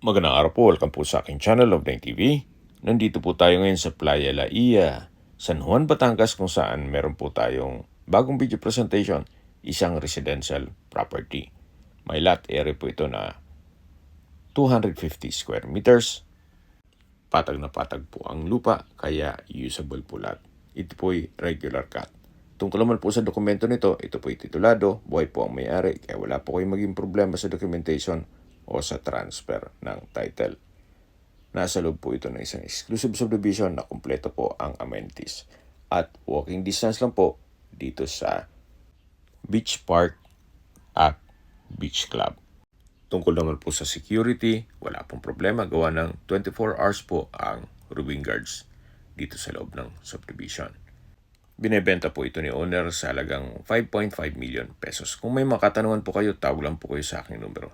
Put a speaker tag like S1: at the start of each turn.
S1: Magandang araw po, welcome po sa aking channel of Deng TV. Nandito po tayo ngayon sa Playa La Ia, San Juan, Batangas, kung saan meron po tayong bagong video presentation, isang residential property. May lot area po ito na 250 square meters. Patag na patag po ang lupa, kaya usable po lot. Ito po'y regular cut. Tungkol naman po sa dokumento nito, ito po'y titulado, buhay po ang may-ari, kaya wala po kayong maging problema sa documentation o sa transfer ng title. Nasa loob po ito ng isang exclusive subdivision na kumpleto po ang amenities. At walking distance lang po dito sa Beach Park at Beach Club. Tungkol naman po sa security, wala pong problema. Gawa ng 24 hours po ang roving guards dito sa loob ng subdivision. Binebenta po ito ni owner sa halagang 5.5 million pesos. Kung may mga katanungan po kayo, tawag lang po kayo sa aking numero.